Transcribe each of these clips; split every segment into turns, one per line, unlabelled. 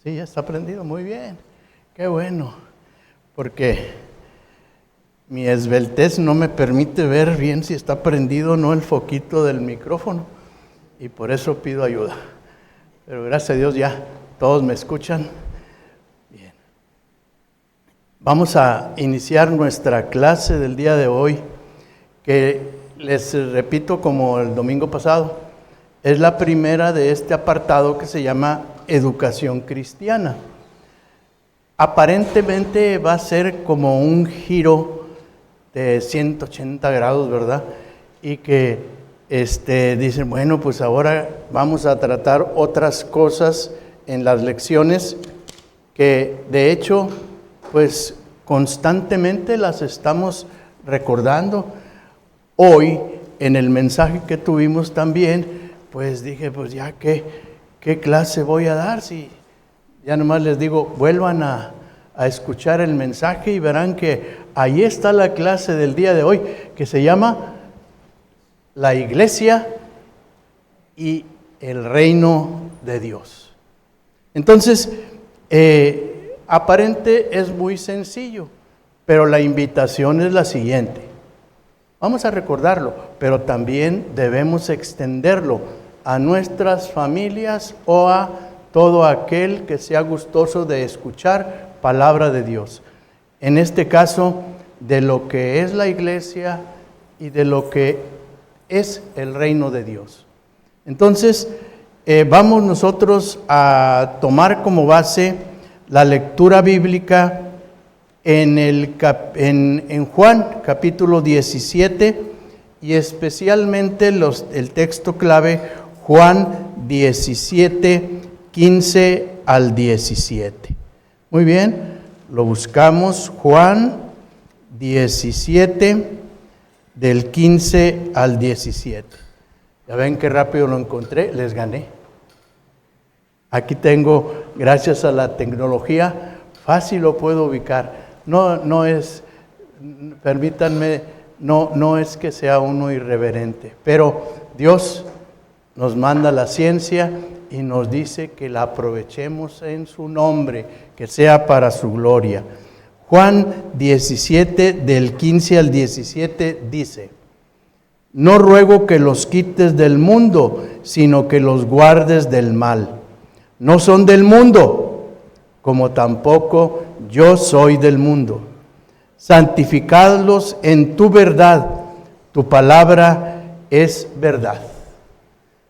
Sí, ya está prendido, muy bien. Qué bueno, porque mi esbeltez no me permite ver bien si está prendido o no el foquito del micrófono y por eso pido ayuda. Pero gracias a Dios ya todos me escuchan. Bien. Vamos a iniciar nuestra clase del día de hoy, que les repito como el domingo pasado, es la primera de este apartado que se llama Educación Cristiana. Aparentemente va a ser como un giro de 180 grados, ¿verdad? Y que dicen, bueno, pues ahora vamos a tratar otras cosas en las lecciones que de hecho, pues constantemente las estamos recordando. Hoy, en el mensaje que tuvimos también, pues dije, pues ya ¿qué clase voy a dar? Si ya nomás les digo, vuelvan a escuchar el mensaje y verán que ahí está la clase del día de hoy, que se llama La Iglesia y el Reino de Dios. Entonces, aparente es muy sencillo, pero la invitación es la siguiente. Vamos a recordarlo, pero también debemos extenderlo a nuestras familias o a todo aquel que sea gustoso de escuchar palabra de Dios. En este caso, de lo que es la iglesia y de lo que es el reino de Dios. Entonces, vamos nosotros a tomar como base la lectura bíblica en Juan capítulo 17 y especialmente el texto clave Juan 17, 15 al 17. Muy bien, lo buscamos, Juan 17, del 15 al 17. Ya ven qué rápido lo encontré, les gané. Aquí tengo, gracias a la tecnología, fácil lo puedo ubicar. No es, permítanme, no es que sea uno irreverente, pero Dios nos manda la ciencia y nos dice que la aprovechemos en su nombre, que sea para su gloria. Juan 17, del 15 al 17 dice: No ruego que los quites del mundo, sino que los guardes del mal. No son del mundo, como tampoco yo soy del mundo. Santificadlos en tu verdad, tu palabra es verdad.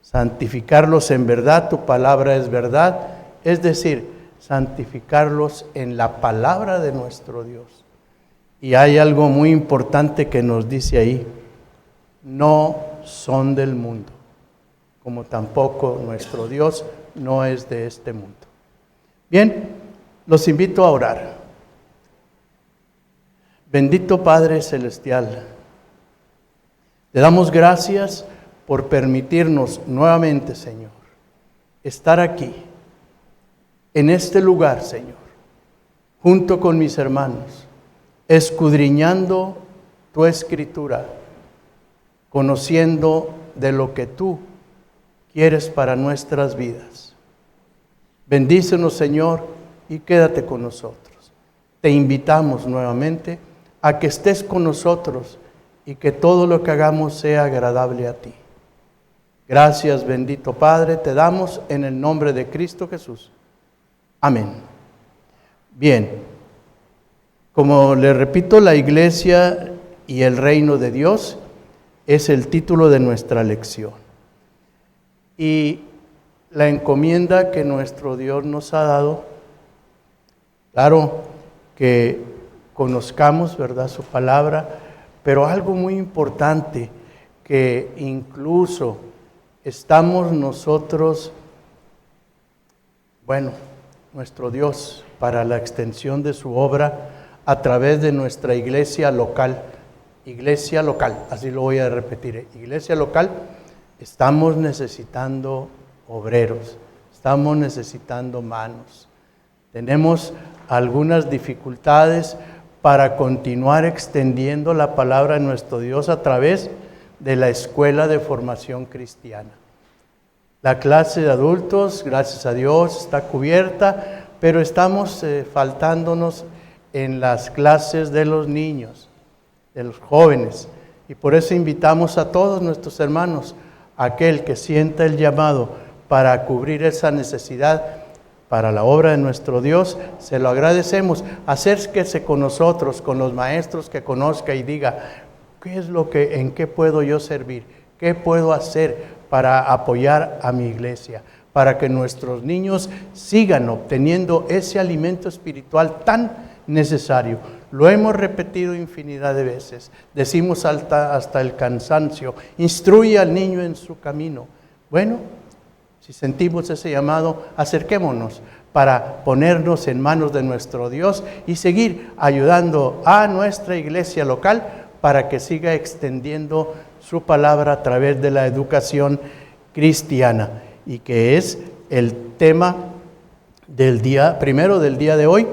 Santificarlos en verdad, tu palabra es verdad, es decir, santificarlos en la palabra de nuestro Dios. Y hay algo muy importante que nos dice ahí: no son del mundo, como tampoco nuestro Dios no es de este mundo. Bien, los invito a orar. Bendito Padre Celestial, te damos gracias por permitirnos nuevamente, Señor, estar aquí, en este lugar, Señor, junto con mis hermanos, escudriñando tu Escritura, conociendo de lo que tú quieres para nuestras vidas. Bendícenos, Señor, y quédate con nosotros. Te invitamos nuevamente a que estés con nosotros y que todo lo que hagamos sea agradable a ti. Gracias, bendito Padre, te damos en el nombre de Cristo Jesús. Amén. Bien, como le repito, la iglesia y el reino de Dios es el título de nuestra lección. Y la encomienda que nuestro Dios nos ha dado, claro, que conozcamos, ¿verdad?, su palabra, pero algo muy importante, que incluso estamos nosotros, nuestro Dios, para la extensión de su obra a través de nuestra iglesia local, así lo voy a repetir, iglesia local, estamos necesitando obreros, estamos necesitando manos. Tenemos algunas dificultades para continuar extendiendo la palabra de nuestro Dios a través de la Escuela de Formación Cristiana. La clase de adultos, gracias a Dios, está cubierta. pero estamos faltándonos en las clases de los niños, de los jóvenes. Y por eso invitamos a todos nuestros hermanos, aquel que sienta el llamado para cubrir esa necesidad para la obra de nuestro Dios, se lo agradecemos. Acérquese con nosotros, con los maestros que conozca y diga, ¿en qué puedo yo servir? ¿Qué puedo hacer para apoyar a mi iglesia? Para que nuestros niños sigan obteniendo ese alimento espiritual tan necesario. Lo hemos repetido infinidad de veces. Decimos hasta el cansancio, instruye al niño en su camino. Bueno, si sentimos ese llamado, acerquémonos para ponernos en manos de nuestro Dios y seguir ayudando a nuestra iglesia local para que siga extendiendo su palabra a través de la educación cristiana, y que es el tema del día de hoy,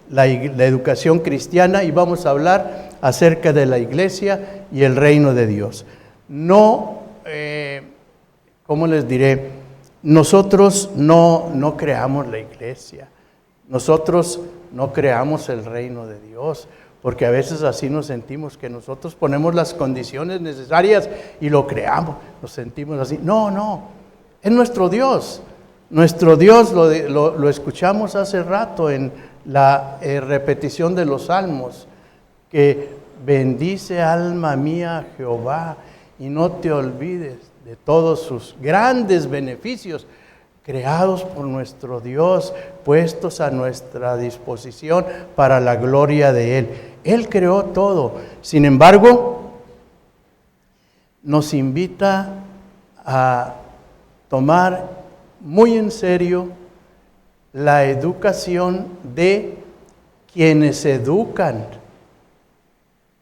la educación cristiana, y vamos a hablar acerca de la iglesia y el reino de Dios. No, ¿cómo les diré? Nosotros no creamos la iglesia, nosotros no creamos el reino de Dios, porque a veces así nos sentimos, que nosotros ponemos las condiciones necesarias y lo creamos, nos sentimos así. No, es nuestro Dios. Nuestro Dios lo escuchamos hace rato en la repetición de los salmos, que bendice alma mía a Jehová y no te olvides de todos sus grandes beneficios, creados por nuestro Dios, puestos a nuestra disposición para la gloria de Él. Él creó todo. Sin embargo, nos invita a tomar muy en serio la educación de quienes educan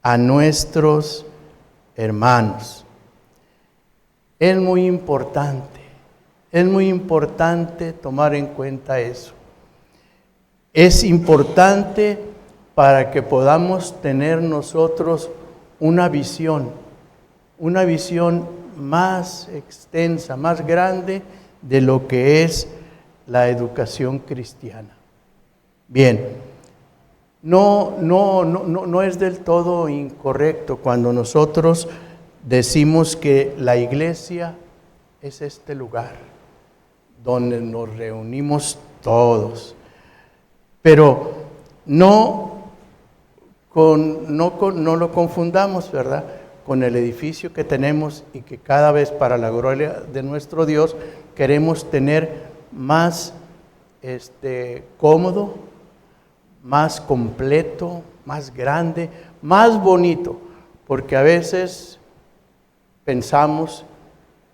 a nuestros hermanos. Es muy importante tomar en cuenta eso. Es importante para que podamos tener nosotros una visión más extensa, más grande de lo que es la educación cristiana. Bien, no es del todo incorrecto cuando nosotros decimos que la iglesia es este lugar donde nos reunimos todos, pero no lo confundamos, ¿verdad?, con el edificio que tenemos, y que cada vez, para la gloria de nuestro Dios, queremos tener más cómodo, más completo, más grande, más bonito, porque a veces pensamos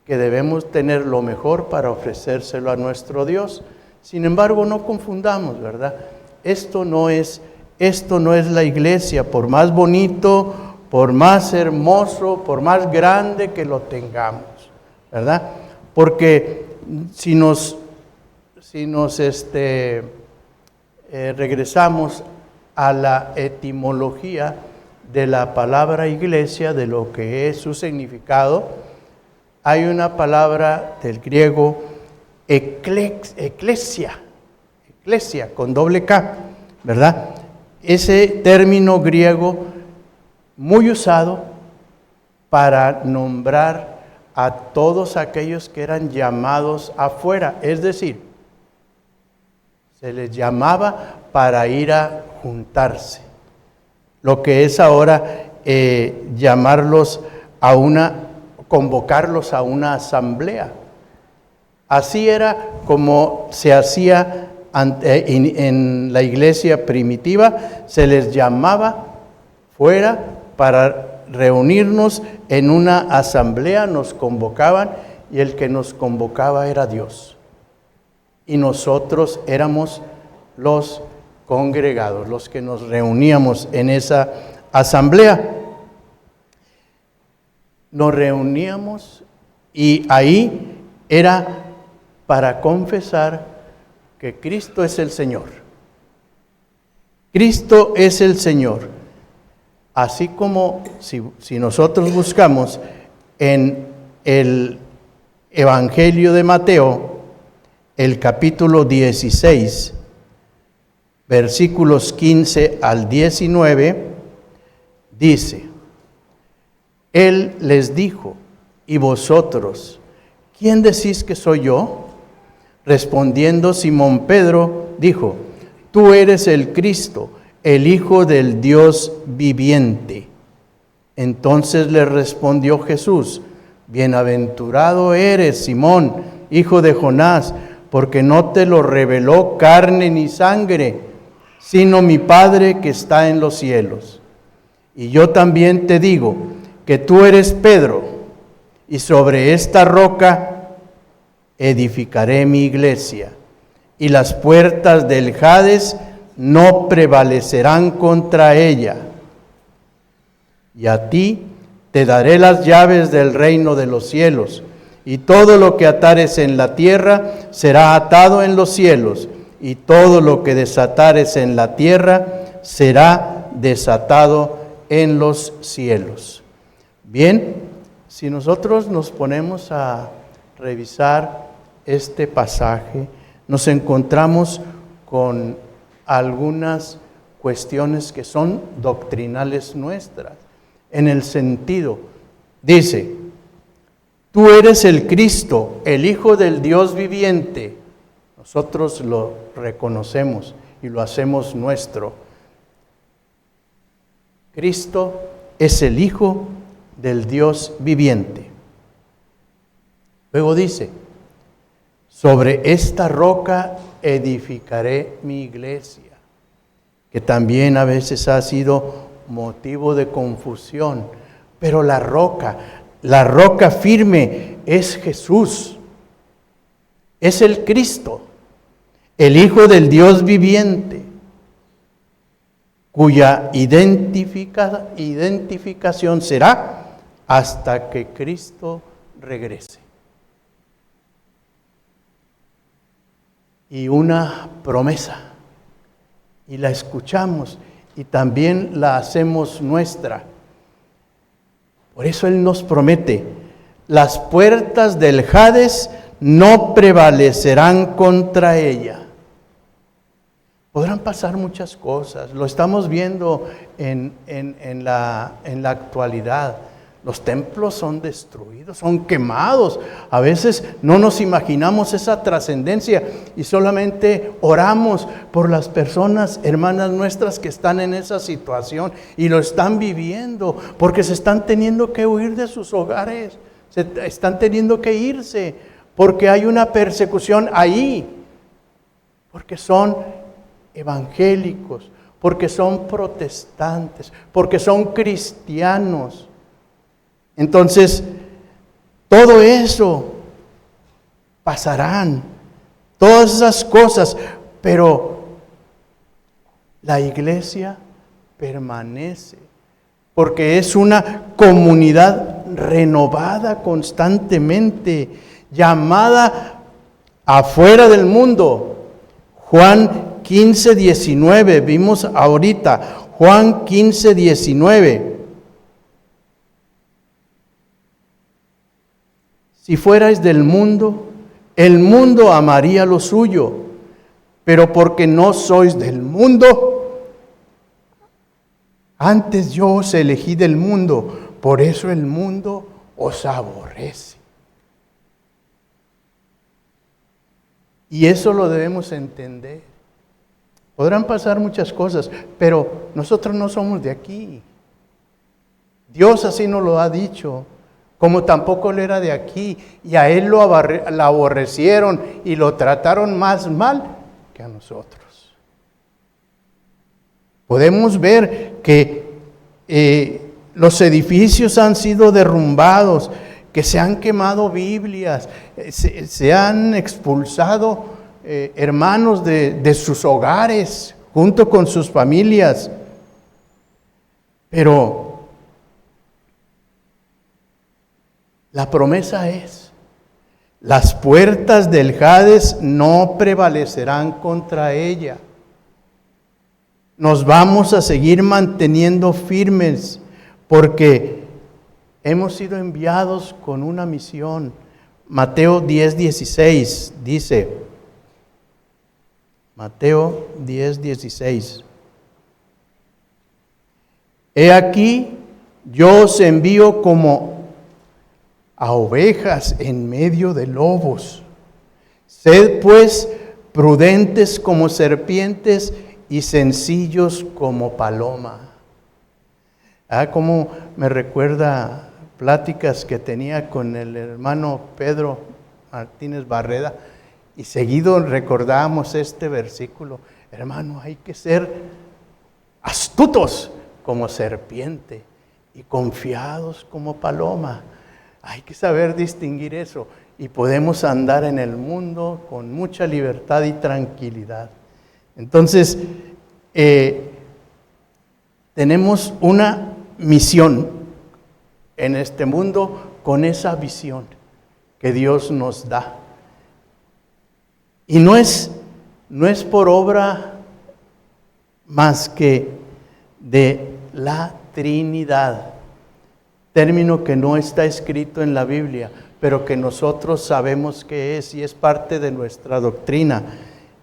que debemos tener lo mejor para ofrecérselo a nuestro Dios. Sin embargo, no confundamos, ¿verdad? Esto no es la iglesia, por más bonito, por más hermoso, por más grande que lo tengamos, ¿verdad? Porque si nos regresamos a la etimología de la palabra iglesia, de lo que es su significado, hay una palabra del griego eclesia con doble K, ¿verdad? Ese término griego muy usado para nombrar a todos aquellos que eran llamados afuera, es decir, se les llamaba para ir a juntarse. Lo que es ahora convocarlos a una asamblea. Así era como se hacía en la iglesia primitiva, se les llamaba fuera para reunirnos en una asamblea, nos convocaban, y el que nos convocaba era Dios. Y nosotros éramos los congregados, los que nos reuníamos en esa asamblea. Nos reuníamos y ahí era para confesar que Cristo es el Señor. Cristo es el Señor. Así como si nosotros buscamos en el Evangelio de Mateo, el capítulo 16, versículos 15 al 19, dice: Él les dijo: ¿y vosotros, quién decís que soy yo? Respondiendo Simón Pedro, dijo: Tú eres el Cristo, el Hijo del Dios viviente. Entonces le respondió Jesús: Bienaventurado eres, Simón, hijo de Jonás, porque no te lo reveló carne ni sangre, sino mi Padre que está en los cielos. Y yo también te digo que tú eres Pedro, y sobre esta roca edificaré mi iglesia, y las puertas del Hades no prevalecerán contra ella. Y a ti te daré las llaves del reino de los cielos, y todo lo que atares en la tierra será atado en los cielos, y todo lo que desatares en la tierra será desatado en los cielos. Bien, si nosotros nos ponemos a revisar este pasaje, nos encontramos con algunas cuestiones que son doctrinales nuestras. En el sentido, dice: tú eres el Cristo, el Hijo del Dios viviente. Nosotros lo reconocemos y lo hacemos nuestro. Cristo es el Hijo del Dios viviente. Luego dice: sobre esta roca edificaré mi iglesia, que también a veces ha sido motivo de confusión, pero la roca firme es Jesús, es el Cristo, el Hijo del Dios viviente, cuya identificación será hasta que Cristo regrese. Y una promesa, y la escuchamos y también la hacemos nuestra. Por eso Él nos promete: las puertas del Hades no prevalecerán contra ella. Podrán pasar muchas cosas, lo estamos viendo en la actualidad. Los templos son destruidos, son quemados. A veces no nos imaginamos esa trascendencia y solamente oramos por las personas, hermanas nuestras, que están en esa situación y lo están viviendo, porque se están teniendo que huir de sus hogares, se están teniendo que irse, porque hay una persecución ahí, porque son evangélicos, porque son protestantes, porque son cristianos. Entonces, todo eso pasarán, todas esas cosas, pero la iglesia permanece, porque es una comunidad renovada constantemente, llamada afuera del mundo. Juan 15:19, vimos ahorita, Juan 15:19. Si fuerais del mundo, el mundo amaría lo suyo, pero porque no sois del mundo, antes yo os elegí del mundo, por eso el mundo os aborrece. Y eso lo debemos entender. Podrán pasar muchas cosas, pero nosotros no somos de aquí. Dios así nos lo ha dicho. Como tampoco él era de aquí, y a él lo aborrecieron y lo trataron más mal que a nosotros. Podemos ver que los edificios han sido derrumbados, que se han quemado Biblias, se han expulsado hermanos de sus hogares junto con sus familias. Pero la promesa es: las puertas del Hades no prevalecerán contra ella. Nos vamos a seguir manteniendo firmes porque hemos sido enviados con una misión. Mateo 10:16 dice, Mateo 10:16. He aquí, yo os envío como a ovejas en medio de lobos. Sed pues prudentes como serpientes y sencillos como paloma. Como me recuerda pláticas que tenía con el hermano Pedro Martínez Barreda, y seguido recordamos este versículo. Hermano, hay que ser astutos como serpiente y confiados como paloma. Hay que saber distinguir eso, y podemos andar en el mundo con mucha libertad y tranquilidad. Entonces, tenemos una misión en este mundo con esa visión que Dios nos da. Y no es por obra más que de la Trinidad, término que no está escrito en la Biblia, pero que nosotros sabemos que es y es parte de nuestra doctrina.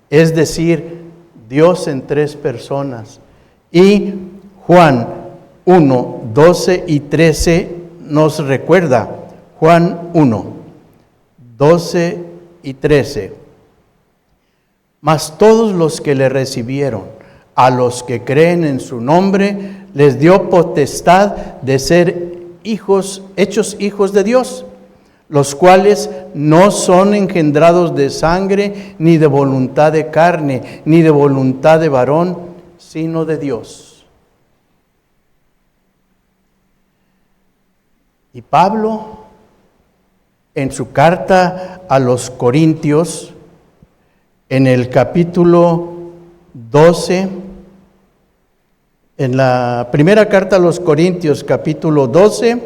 Es decir, Dios en tres personas. Y Juan 1, 12 y 13 nos recuerda. Juan 1, 12 y 13. Mas todos los que le recibieron, a los que creen en su nombre, les dio potestad de ser hijos, hechos hijos de Dios, los cuales no son engendrados de sangre, ni de voluntad de carne, ni de voluntad de varón, sino de Dios. Y Pablo, en su carta a los Corintios, en el capítulo 12, en la primera carta a los Corintios, capítulo 12,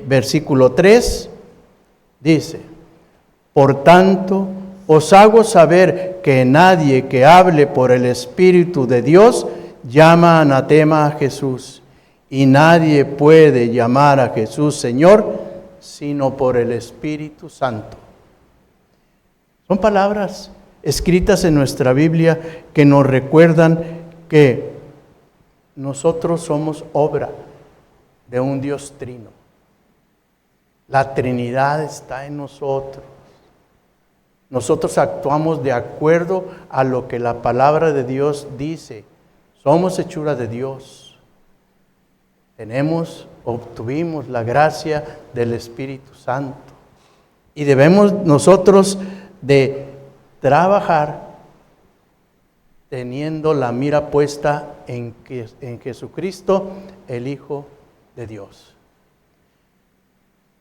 versículo 3, dice: por tanto, os hago saber que nadie que hable por el Espíritu de Dios llama anatema a Jesús, y nadie puede llamar a Jesús Señor, sino por el Espíritu Santo. Son palabras escritas en nuestra Biblia que nos recuerdan que nosotros somos obra de un Dios trino. La Trinidad está en nosotros. Nosotros actuamos de acuerdo a lo que la palabra de Dios dice. Somos hechura de Dios. Obtuvimos la gracia del Espíritu Santo. Y debemos nosotros de trabajar teniendo la mira puesta en Jesucristo, el Hijo de Dios.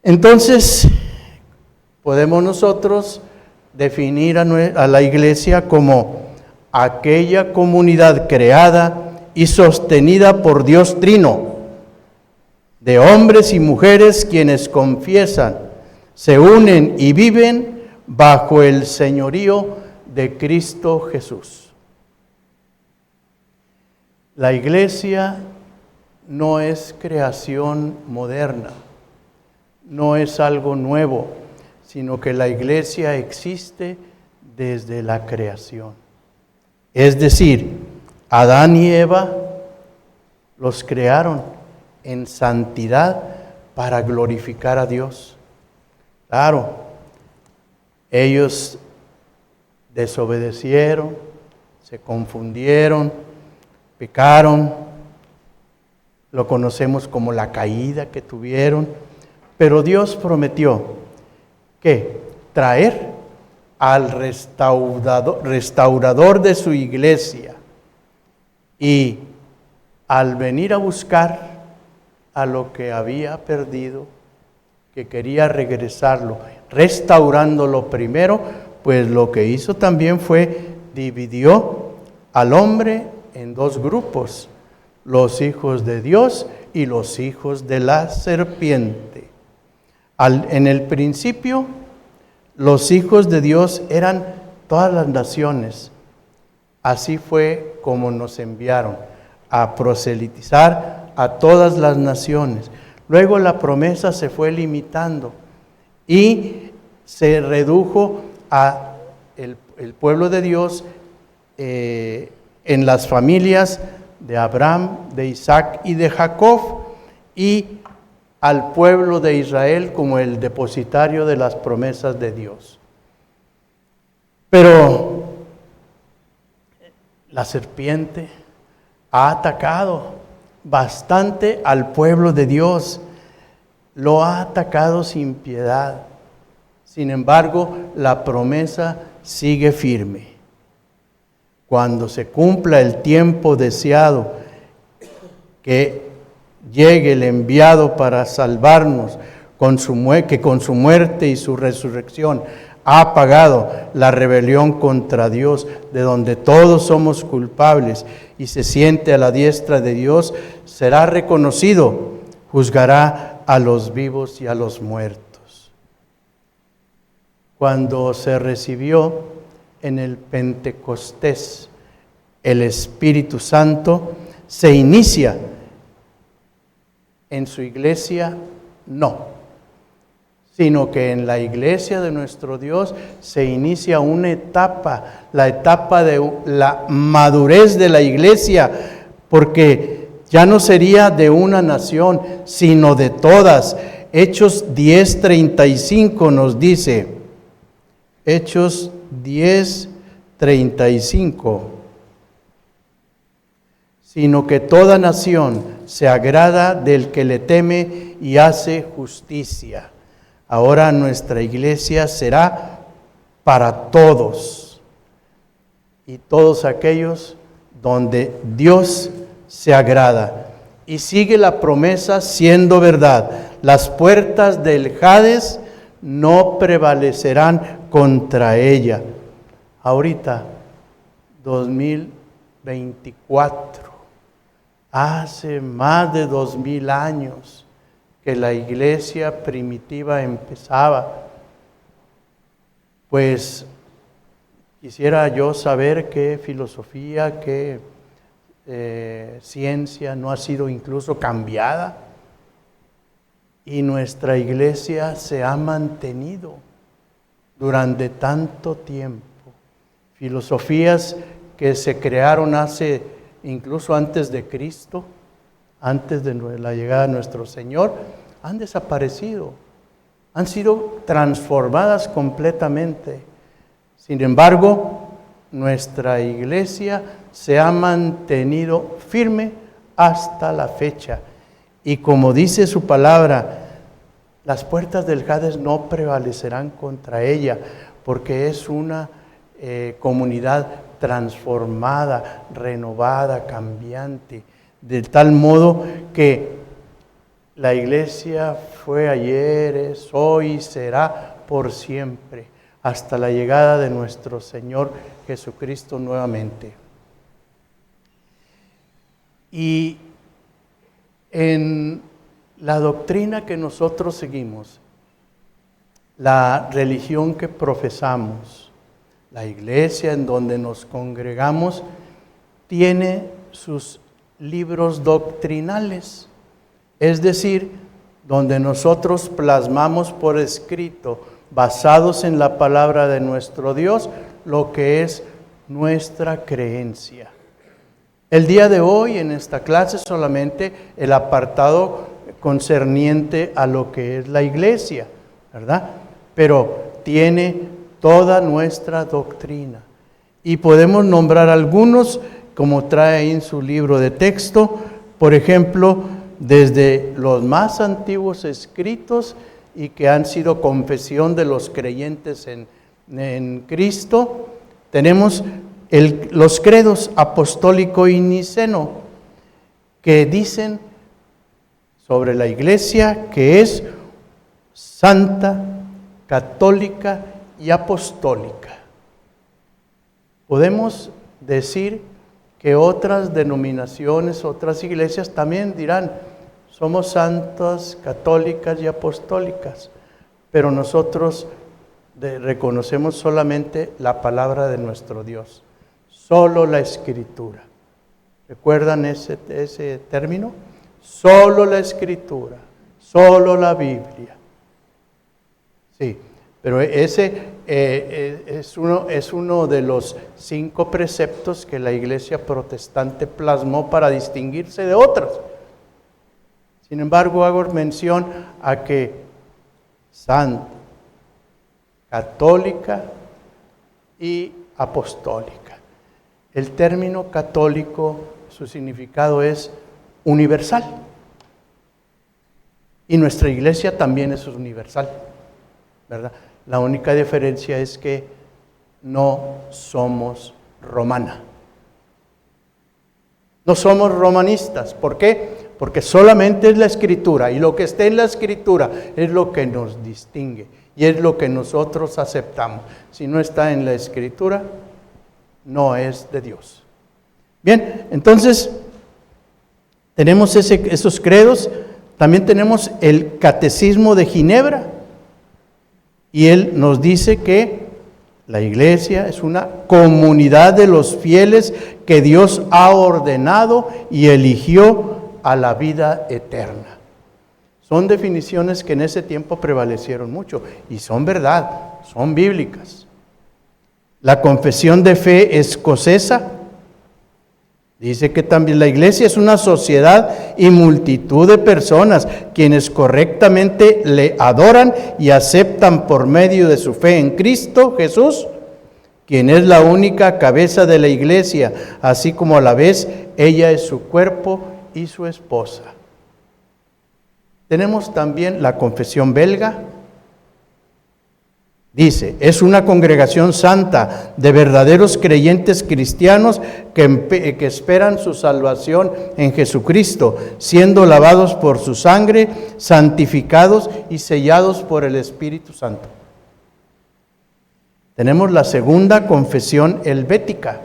Entonces, podemos nosotros definir a la iglesia como aquella comunidad creada y sostenida por Dios Trino, de hombres y mujeres quienes confiesan, se unen y viven bajo el señorío de Cristo Jesús. La iglesia no es creación moderna, no es algo nuevo, sino que la iglesia existe desde la creación. Es decir, Adán y Eva los crearon en santidad para glorificar a Dios. Claro, ellos desobedecieron, se confundieron, pecaron, lo conocemos como la caída que tuvieron, pero Dios prometió que traer al restaurador de su iglesia, y al venir a buscar a lo que había perdido, que quería regresarlo, restaurándolo primero, pues lo que hizo también fue dividió al hombre en dos grupos, los hijos de Dios y los hijos de la serpiente. En el principio, los hijos de Dios eran todas las naciones. Así fue como nos enviaron a proselitizar a todas las naciones. Luego la promesa se fue limitando y se redujo a el pueblo de Dios en las familias de Abraham, de Isaac y de Jacob, y al pueblo de Israel como el depositario de las promesas de Dios. Pero la serpiente ha atacado bastante al pueblo de Dios, lo ha atacado sin piedad. Sin embargo, la promesa sigue firme. Cuando se cumpla el tiempo deseado, que llegue el enviado para salvarnos, que con su muerte y su resurrección ha pagado la rebelión contra Dios, de donde todos somos culpables, y se siente a la diestra de Dios, será reconocido, juzgará a los vivos y a los muertos. Cuando se recibió en el Pentecostés el Espíritu Santo, se inicia en su iglesia, no, sino que en la iglesia de nuestro Dios se inicia una etapa, la etapa de la madurez de la iglesia, porque ya no sería de una nación, sino de todas. Hechos 10:35 nos dice, Hechos 10:35, sino que toda nación se agrada del que le teme y hace justicia. Ahora nuestra iglesia será para todos, y todos aquellos donde Dios se agrada. Y sigue la promesa siendo verdad: las puertas del Hades no prevalecerán contra ella. Ahorita, 2024, hace más de 2000 años que la iglesia primitiva empezaba. Pues quisiera yo saber qué filosofía, qué ciencia no ha sido incluso cambiada, y nuestra iglesia se ha mantenido durante tanto tiempo. Filosofías que se crearon incluso antes de Cristo, antes de la llegada de nuestro Señor, han desaparecido, han sido transformadas completamente. Sin embargo, nuestra iglesia se ha mantenido firme hasta la fecha. Y como dice su palabra, las puertas del Hades no prevalecerán contra ella, porque es una comunidad transformada, renovada, cambiante, de tal modo que la iglesia fue ayer, es hoy y será por siempre, hasta la llegada de nuestro Señor Jesucristo nuevamente. Y en la doctrina que nosotros seguimos, la religión que profesamos, la iglesia en donde nos congregamos, tiene sus libros doctrinales, es decir, donde nosotros plasmamos por escrito, basados en la palabra de nuestro Dios, lo que es nuestra creencia. El día de hoy en esta clase solamente el apartado concerniente a lo que es la iglesia, ¿verdad? Pero tiene toda nuestra doctrina. Y podemos nombrar algunos, como trae ahí en su libro de texto, por ejemplo, desde los más antiguos escritos y que han sido confesión de los creyentes en Cristo, tenemos los credos apostólico y niceno, que dicen sobre la iglesia que es santa, católica y apostólica. Podemos decir que otras denominaciones, otras iglesias también dirán, somos santas, católicas y apostólicas, pero nosotros reconocemos solamente la palabra de nuestro Dios, solo la Escritura. ¿Recuerdan ese término? Solo la Escritura, solo la Biblia. Sí, Pero ese es uno de los 5 preceptos que la Iglesia protestante plasmó para distinguirse de otras. Sin embargo, hago mención a que santa, católica y apostólica. El término católico, su significado es universal. Y nuestra iglesia también es universal, ¿verdad? La única diferencia es que no somos romana. No somos romanistas. ¿Por qué? Porque solamente es la Escritura, y lo que está en la Escritura es lo que nos distingue y es lo que nosotros aceptamos. Si no está en la Escritura, no es de Dios. Bien, entonces tenemos esos credos. También tenemos el Catecismo de Ginebra, y él nos dice que la iglesia es una comunidad de los fieles que Dios ha ordenado y eligió a la vida eterna. Son definiciones que en ese tiempo prevalecieron mucho y son verdad, son bíblicas. La confesión de fe escocesa dice que también la iglesia es una sociedad y multitud de personas quienes correctamente le adoran y aceptan por medio de su fe en Cristo Jesús, quien es la única cabeza de la iglesia, así como a la vez ella es su cuerpo y su esposa. Tenemos también la confesión belga. Dice, es una congregación santa de verdaderos creyentes cristianos que esperan su salvación en Jesucristo, siendo lavados por su sangre, santificados y sellados por el Espíritu Santo. Tenemos la segunda confesión helvética,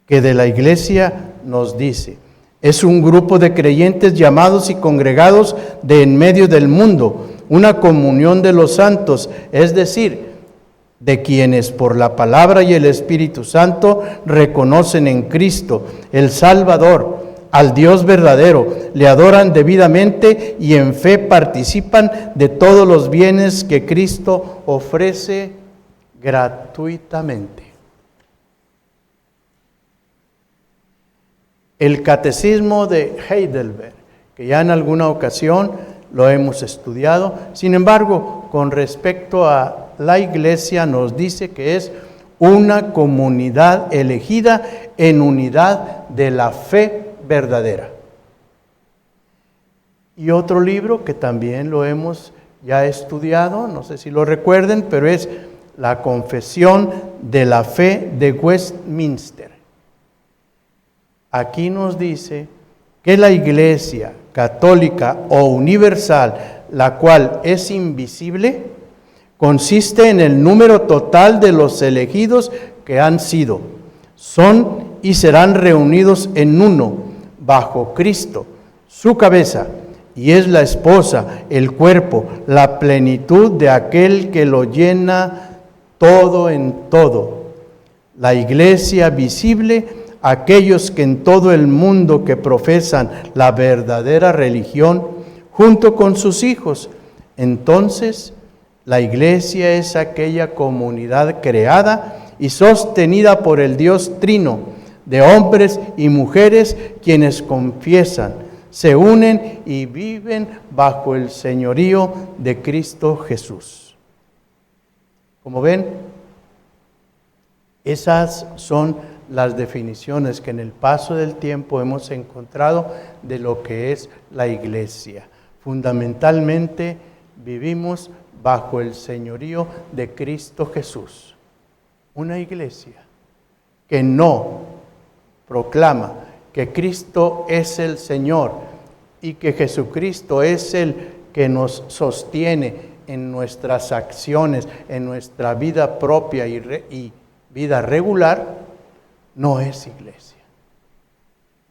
que de la iglesia nos dice, es un grupo de creyentes llamados y congregados de en medio del mundo, una comunión de los santos, es decir, de quienes por la palabra y el Espíritu Santo reconocen en Cristo el Salvador, al Dios verdadero, le adoran debidamente y en fe participan de todos los bienes que Cristo ofrece gratuitamente. El Catecismo de Heidelberg, que ya en alguna ocasión lo hemos estudiado. Sin embargo, con respecto a la iglesia, nos dice que es una comunidad elegida en unidad de la fe verdadera. Y otro libro que también lo hemos ya estudiado, no sé si lo recuerden, pero es la Confesión de la Fe de Westminster. Aquí nos dice que la iglesia católica o universal, la cual es invisible, consiste en el número total de los elegidos que han sido, son y serán reunidos en uno, bajo Cristo, su cabeza, y es la esposa, el cuerpo, la plenitud de aquel que lo llena todo en todo. La iglesia visible, aquellos que en todo el mundo que profesan la verdadera religión, junto con sus hijos. Entonces, la iglesia es aquella comunidad creada y sostenida por el Dios Trino, de hombres y mujeres quienes confiesan, se unen y viven bajo el señorío de Cristo Jesús. Como ven, esas son las definiciones que en el paso del tiempo hemos encontrado de lo que es la iglesia. Fundamentalmente vivimos bajo el señorío de Cristo Jesús. Una iglesia que no proclama que Cristo es el Señor y que Jesucristo es el que nos sostiene en nuestras acciones, en nuestra vida propia y vida regular, no es iglesia.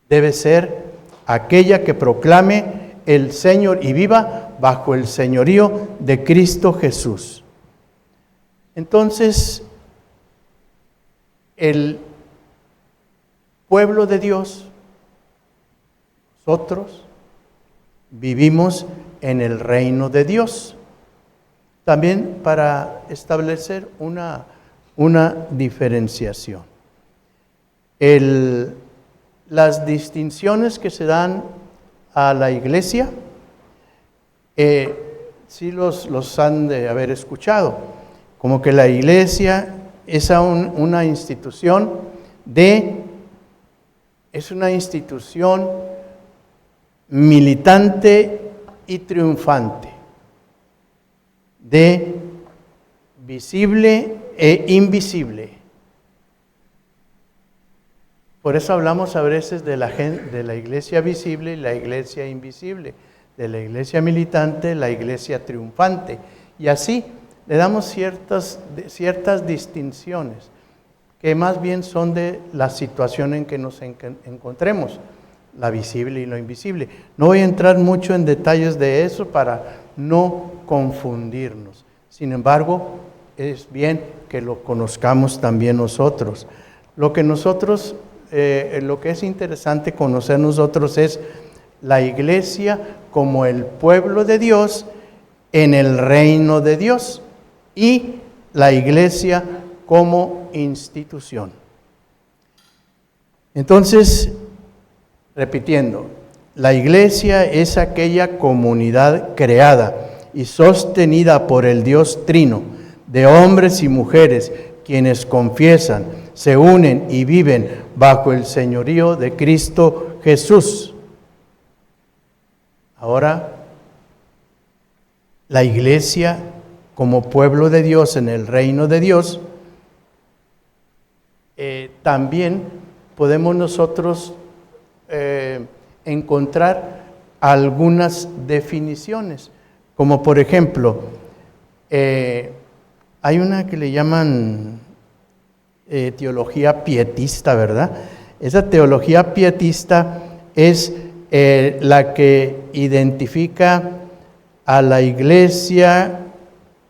Debe ser aquella que proclame el Señor y viva bajo el señorío de Cristo Jesús. Entonces, el pueblo de Dios, nosotros vivimos en el reino de Dios. también para establecer una diferenciación. Las distinciones que se dan a la iglesia, sí los han de haber escuchado, como que la iglesia es una institución militante y triunfante, de visible e invisible. Por eso hablamos a veces de la iglesia visible y la iglesia invisible, de la iglesia militante, la iglesia triunfante. Y así le damos ciertas distinciones, que más bien son de la situación en que nos encontremos, la visible y lo invisible. No voy a entrar mucho en detalles de eso para no confundirnos. Sin embargo, es bien que lo conozcamos también nosotros. Lo que es interesante conocer nosotros es la iglesia como el pueblo de Dios en el reino de Dios y la iglesia como institución. Entonces, repitiendo, la iglesia es aquella comunidad creada y sostenida por el Dios Trino, de hombres y mujeres, quienes confiesan, se unen y viven bajo el señorío de Cristo Jesús. Ahora, la iglesia como pueblo de Dios en el reino de Dios, también podemos nosotros encontrar algunas definiciones, como por ejemplo, hay una que le llaman teología pietista, ¿verdad? Esa teología pietista es la que identifica a la iglesia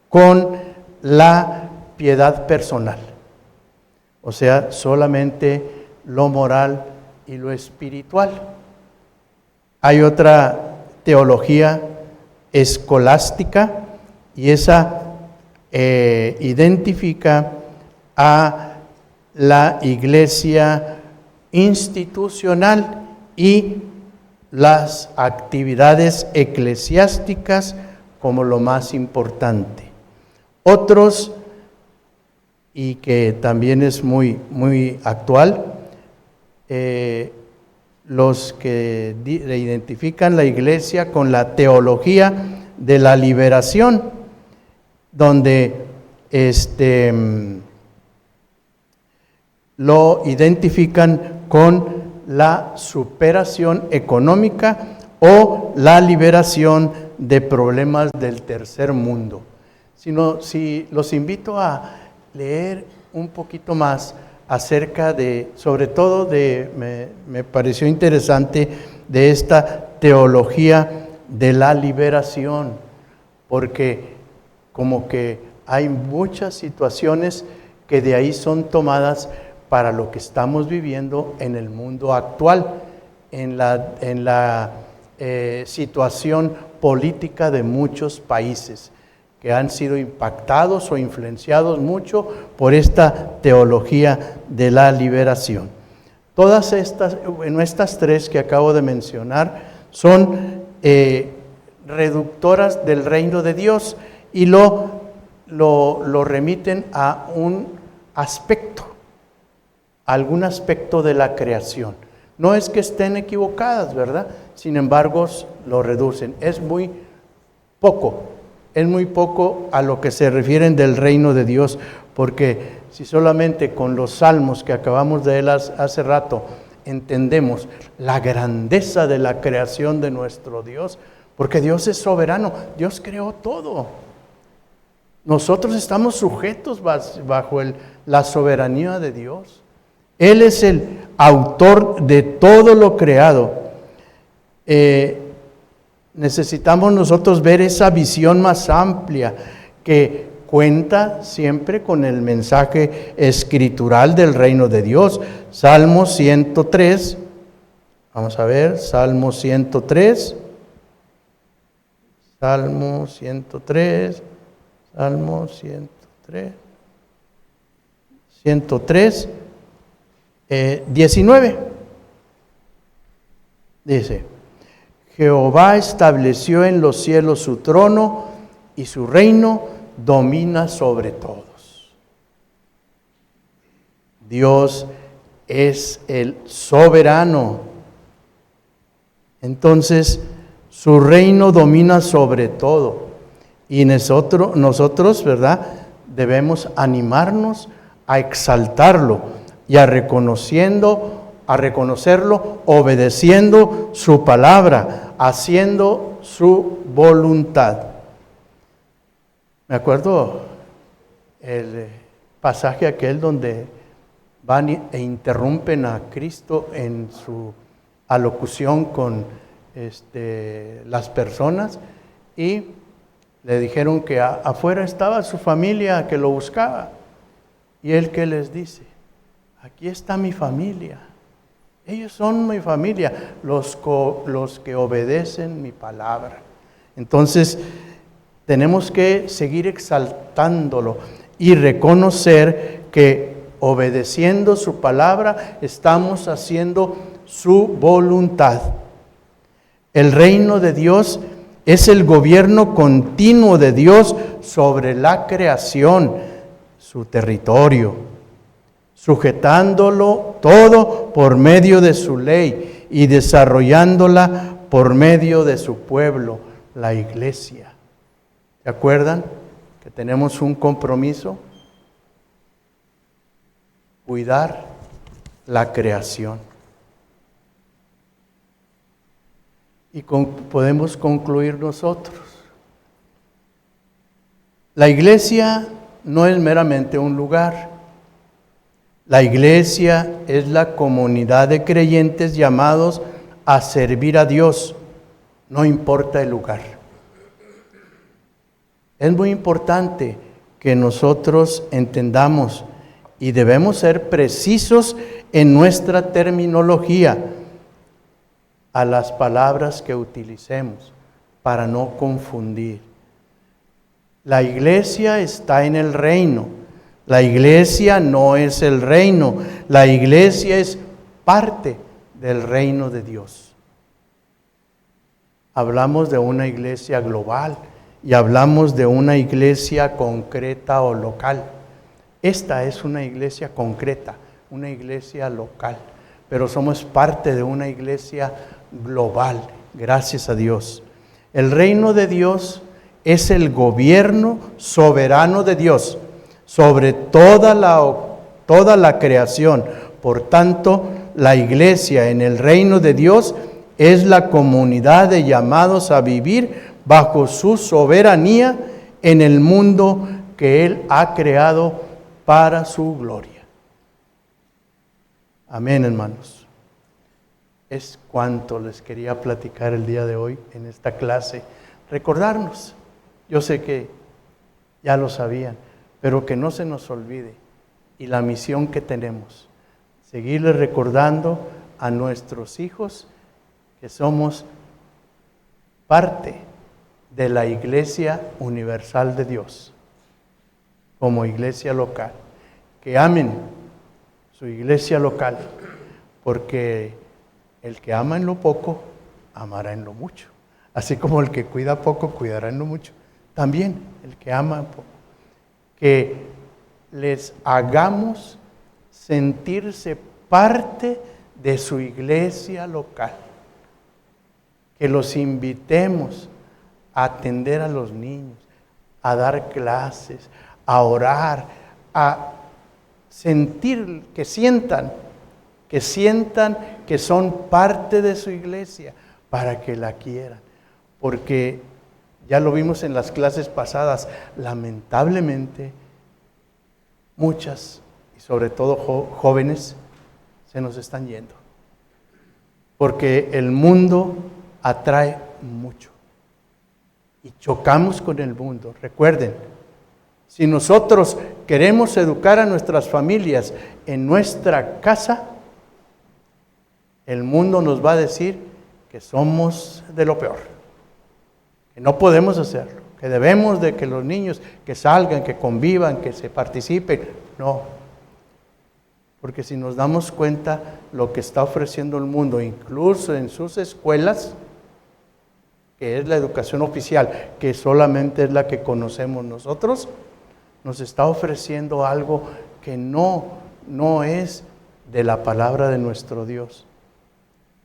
con la piedad personal, o sea, solamente lo moral y lo espiritual. Hay otra teología escolástica y esa identifica a la iglesia institucional y las actividades eclesiásticas como lo más importante. Otros, y que también es muy actual, los que identifican la iglesia con la teología de la liberación, donde lo identifican con la superación económica o la liberación de problemas del tercer mundo. Si los invito a leer un poquito más acerca sobre todo me pareció interesante de esta teología de la liberación, porque como que hay muchas situaciones que de ahí son tomadas para lo que estamos viviendo en el mundo actual, en la situación política de muchos países que han sido impactados o influenciados mucho por esta teología de la liberación. Todas estas tres que acabo de mencionar son reductoras del reino de Dios y lo remiten a algún aspecto de la creación. No es que estén equivocadas, ¿verdad? Sin embargo, lo reducen. Es muy poco a lo que se refieren del reino de Dios, porque si solamente con los salmos que acabamos de leer hace rato entendemos la grandeza de la creación de nuestro Dios, porque Dios es soberano, Dios creó todo. Nosotros estamos sujetos bajo la soberanía de Dios. Él es el autor de todo lo creado. Necesitamos nosotros ver esa visión más amplia que cuenta siempre con el mensaje escritural del reino de Dios. Salmo 103, vamos a ver, Salmo 103, Salmo 103, 19. Dice: Jehová estableció en los cielos su trono y su reino domina sobre todos. Dios es el soberano. Entonces, su reino domina sobre todo. Y nosotros, ¿verdad?, debemos animarnos a exaltarlo y a reconocerlo, obedeciendo su palabra, haciendo su voluntad. Me acuerdo el pasaje aquel donde van e interrumpen a Cristo en su alocución con las personas, y le dijeron que afuera estaba su familia que lo buscaba. Y él, ¿qué les dice? Aquí está mi familia. Ellos son mi familia, los que obedecen mi palabra. Entonces, tenemos que seguir exaltándolo y reconocer que obedeciendo su palabra estamos haciendo su voluntad. El reino de Dios es el gobierno continuo de Dios sobre la creación, su territorio, sujetándolo todo por medio de su ley y desarrollándola por medio de su pueblo, la iglesia. ¿Se acuerdan que tenemos un compromiso? Cuidar la creación. Y podemos concluir nosotros. La iglesia no es meramente un lugar. La iglesia es la comunidad de creyentes llamados a servir a Dios, no importa el lugar. Es muy importante que nosotros entendamos y debemos ser precisos en nuestra terminología a las palabras que utilicemos para no confundir. La iglesia está en el reino. La iglesia no es el reino. La iglesia es parte del reino de Dios. Hablamos de una iglesia global y hablamos de una iglesia concreta o local. Esta es una iglesia concreta, una iglesia local, pero somos parte de una iglesia global, gracias a Dios. El reino de Dios es el gobierno soberano de Dios sobre toda la creación. Por tanto, la iglesia en el reino de Dios es la comunidad de llamados a vivir bajo su soberanía en el mundo que Él ha creado para su gloria. Amén, hermanos. Es cuanto les quería platicar el día de hoy en esta clase. Recordarnos, yo sé que ya lo sabían, pero que no se nos olvide, y la misión que tenemos, seguirles recordando a nuestros hijos que somos parte de la Iglesia Universal de Dios, como iglesia local, que amen su iglesia local, porque el que ama en lo poco, amará en lo mucho. Así como el que cuida poco, cuidará en lo mucho. También el que ama poco. Que les hagamos sentirse parte de su iglesia local. Que los invitemos a atender a los niños, a dar clases, a orar, a sentir, que sientan que son parte de su iglesia para que la quieran. Porque ya lo vimos en las clases pasadas, lamentablemente muchas, y sobre todo jóvenes, se nos están yendo. Porque el mundo atrae mucho. Y chocamos con el mundo. Recuerden, si nosotros queremos educar a nuestras familias en nuestra casa, el mundo nos va a decir que somos de lo peor, que no podemos hacerlo, que debemos de que los niños que salgan, que convivan, que se participen. No, porque si nos damos cuenta lo que está ofreciendo el mundo, incluso en sus escuelas, que es la educación oficial, que solamente es la que conocemos nosotros, nos está ofreciendo algo que no es de la palabra de nuestro Dios.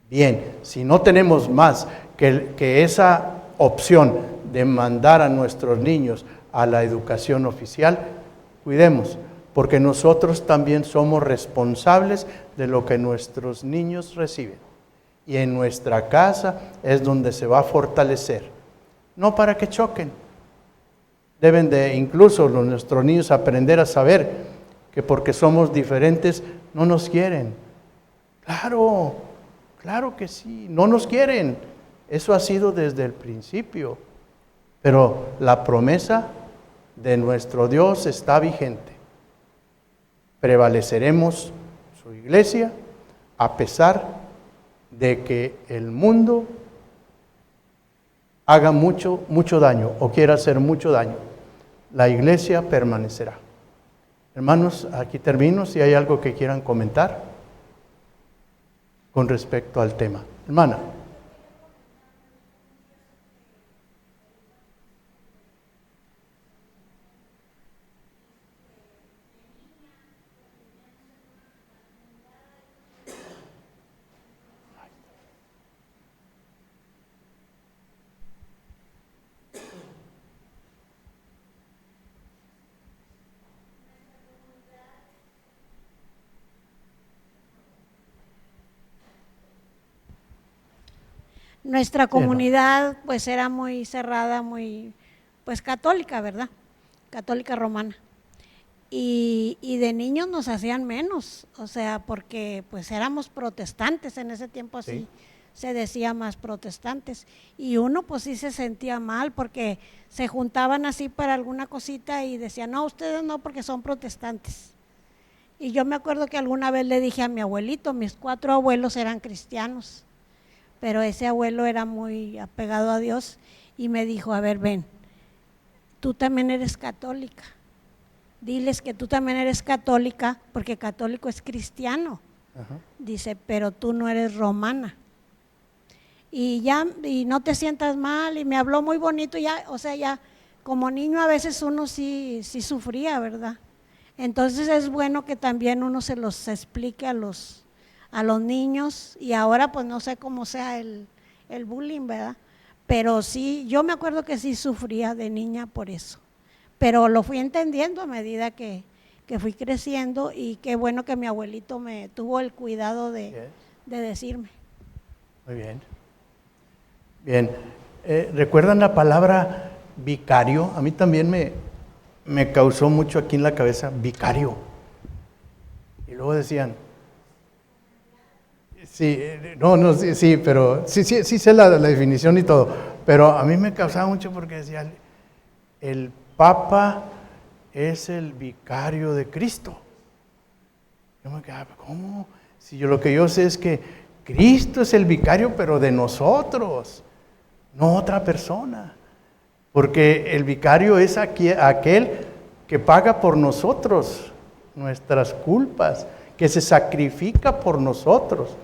Bien, si no tenemos más que esa opción de mandar a nuestros niños a la educación oficial, cuidemos, porque nosotros también somos responsables de lo que nuestros niños reciben. Y en nuestra casa es donde se va a fortalecer. No para que choquen. Deben de incluso nuestros niños aprender a saber que porque somos diferentes no nos quieren. Claro que sí, no nos quieren. Eso ha sido desde el principio. Pero la promesa de nuestro Dios está vigente. Prevaleceremos su iglesia a pesar de que el mundo haga mucho daño o quiera hacer mucho daño. La iglesia permanecerá. Hermanos, aquí termino. Si hay algo que quieran comentar con respecto al tema. Hermana.
Nuestra comunidad pues era muy cerrada, muy pues católica, ¿verdad? Católica romana. Y de niños nos hacían menos, o sea, porque pues éramos protestantes en ese tiempo, así
Sí.
se decía, más protestantes. Y uno pues sí se sentía mal porque se juntaban así para alguna cosita y decían, no, ustedes no, porque son protestantes. Y yo me acuerdo que alguna vez le dije a mi abuelito, mis 4 abuelos eran cristianos, pero ese abuelo era muy apegado a Dios y me dijo, a ver, ven, tú también eres católica, diles que tú también eres católica, porque católico es cristiano.
Ajá.
Dice, pero tú no eres romana. Y no te sientas mal, y me habló muy bonito, ya, o sea, ya como niño a veces uno sí sufría, ¿verdad? Entonces es bueno que también uno se los explique a los niños, y ahora pues no sé cómo sea el bullying, ¿verdad? Pero sí, yo me acuerdo que sí sufría de niña por eso, pero lo fui entendiendo a medida que fui creciendo, y qué bueno que mi abuelito me tuvo el cuidado de decirme.
Muy bien. Bien. ¿Recuerdan la palabra vicario? A mí también me causó mucho aquí en la cabeza, vicario. Y luego decían, sí, sí, pero sí sé la definición y todo, pero a mí me causaba mucho porque decía, el Papa es el vicario de Cristo. Yo me quedaba, ¿cómo? Si lo que yo sé es que Cristo es el vicario, pero de nosotros, no otra persona. Porque el vicario es aquel que paga por nosotros nuestras culpas, que se sacrifica por nosotros.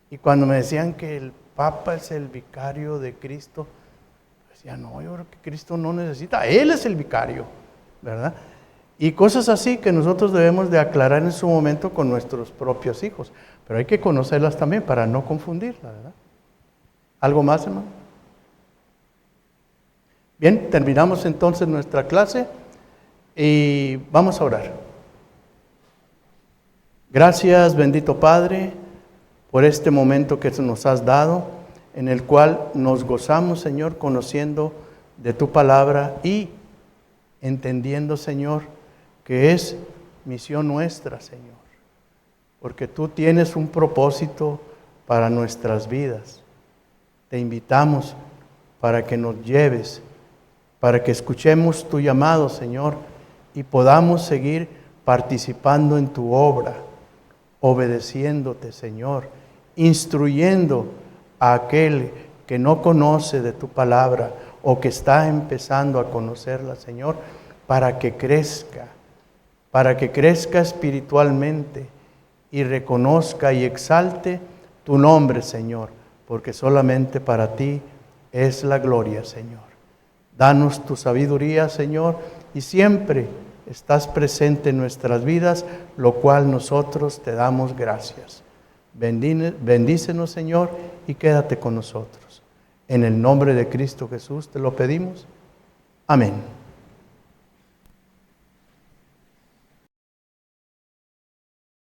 Y cuando me decían que el Papa es el vicario de Cristo, decía, no, yo creo que Cristo no necesita, Él es el vicario, ¿verdad? Y cosas así que nosotros debemos de aclarar en su momento con nuestros propios hijos, pero hay que conocerlas también para no confundirlas, ¿verdad? ¿Algo más, hermano? Bien, terminamos entonces nuestra clase y vamos a orar. Gracias, bendito Padre, por este momento que nos has dado, en el cual nos gozamos, Señor, conociendo de tu palabra y entendiendo, Señor, que es misión nuestra, Señor, porque tú tienes un propósito para nuestras vidas. Te invitamos para que nos lleves, para que escuchemos tu llamado, Señor, y podamos seguir participando en tu obra, obedeciéndote, Señor, instruyendo a aquel que no conoce de tu palabra o que está empezando a conocerla, Señor, para que crezca espiritualmente y reconozca y exalte tu nombre, Señor, porque solamente para ti es la gloria, Señor. Danos tu sabiduría, Señor, y siempre estás presente en nuestras vidas, lo cual nosotros te damos gracias. Bendícenos, Señor, y quédate con nosotros. En el nombre de Cristo Jesús te lo pedimos. Amén.